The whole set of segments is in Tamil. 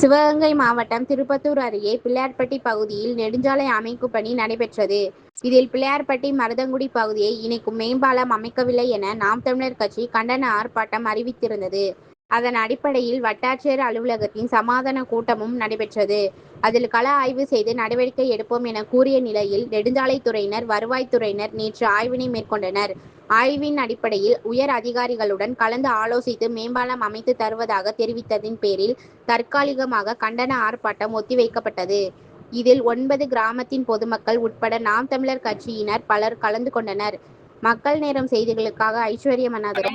சிவகங்கை மாவட்டம் திருப்பத்தூர் அருகே பிள்ளையார்பட்டி பகுதியில் நெடுஞ்சாலை அமைக்கும் பணி நடைபெற்றது. இதில் பிள்ளையார்பட்டி மருதங்குடி பகுதியை இணைக்கும் மேம்பாலம் அமைக்கவில்லை என நாம் தமிழர் கட்சி கண்டன ஆர்ப்பாட்டம் அறிவித்திருந்தது. அதன் அடிப்படையில் வட்டாட்சியர் அலுவலகத்தின் சமாதான கூட்டமும் நடைபெற்றது. அதில் கள ஆய்வு செய்து நடவடிக்கை எடுப்போம் என கூறிய நிலையில் நெடுஞ்சாலைத்துறையினர், வருவாய்த்துறையினர் நேற்று ஆய்வினை மேற்கொண்டனர். ஆய்வின் அடிப்படையில் உயர் அதிகாரிகளுடன் கலந்து ஆலோசித்து மேம்பாலம் அமைத்து தருவதாக தெரிவித்ததின் பேரில் தற்காலிகமாக கண்டன ஆர்ப்பாட்டம் ஒத்திவைக்கப்பட்டது. இதில் 9 கிராமத்தின் பொதுமக்கள் உட்பட நாம் தமிழர் கட்சியினர் பலர் கலந்து கொண்டனர். மக்கள் நேரம் செய்திகளுக்காக ஐஸ்வர்யம் அண்ணாதுரை.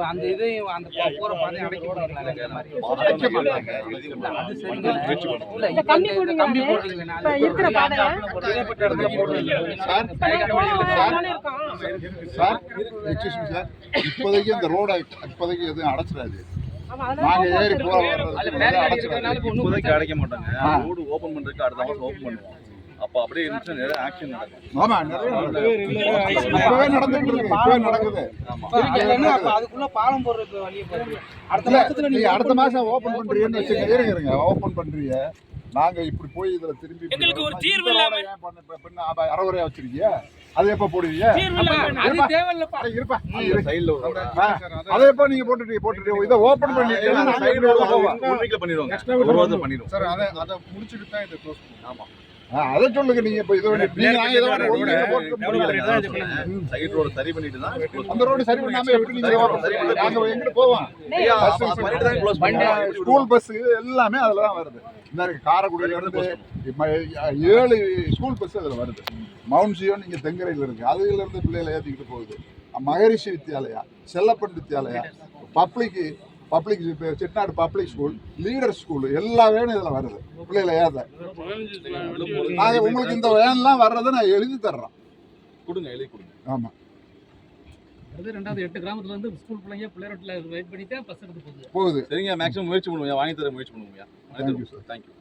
அந்த இதையும் அந்த போற பாதை அடைக்க இப்போதைக்கு அந்த ரோட இப்போதைக்கு எதுவும் அடைச்சிடாது. நாங்க ஏறி இப்போதைக்கு அடைக்க மாட்டாங்க. ரோடு ஓபன் பண்றதுக்கு அடுத்த மாசம் ஓபன் பண்ணுவோம். அப்ப அப்படியே இருந்துச்சு நிறைய ஆக்ஷன் நடக்கும். ஆமா, இப்பவே நடந்துட்டு இருக்கு. இப்பவே நடக்குது. அதுக்குள்ள பாலம் போடுறதுக்கு வழியை பாருங்க. அடுத்த மாசம் ஓபன் பண்றீங்கன்னு வச்சுக்க. இருங்க, ஓபன் பண்றீங்க. நாங்க இப்படி போய் இதுல திரும்பி எங்களுக்கு ஒரு தீர்வு இல்லாம அறவுரையா வச்சிருக்கீங்க. அது எப்ப போடுவீங்க? அதை எப்ப நீங்க போட்டுட்டு இதை ஓபன் பண்ணிட்டு முடிச்சுட்டு தான் இதை க்ளோஸ் பண்ணுவோம். ஆமா, அதை சொல்லுங்க. நீங்க இப்ப இது சைடு ரோடு சரி பண்ணிட்டு தான் அந்த ரோடு சரி பண்ணாம எப்படி நீங்க எங்க போவோம்? ஸ்கூல் பஸ் எல்லாமே அதுலதான் வருது. இந்த காரைக்குடியில இருந்து 7 ஸ்கூல் பஸ் அதுல வருது. மவுண்ட் சியோன் இங்க தெங்கரையில இருக்கு. அதுல இருந்து பிள்ளைகளை ஏத்திக்கிட்டு போகுது. Maharishi Vidyalaya, Chellappan Vidyalaya, public Chettinad public school, leader school எல்லா வேணும் இதுல வருது. பிள்ளைகளை ஏத நாங்க உங்களுக்கு இந்த வேன்லாம் வர்றதை நான் எழுதி தர்றேன். கொடுங்க, எழுதி கொடுங்க. ஆமா, 8 கிராமத்துல இருந்து ஸ்கூல் பிள்ளைங்க பிள்ளையார்ல வெயிட் பண்ணிட்டு பஸ் எடுத்து போகுது. சரிங்க, மேக்ஸிமம் முயற்சி பண்ணுவோம். வாங்கி தர முயற்சி பண்ணுவோம். Thank you sir. தேங்க்யூ.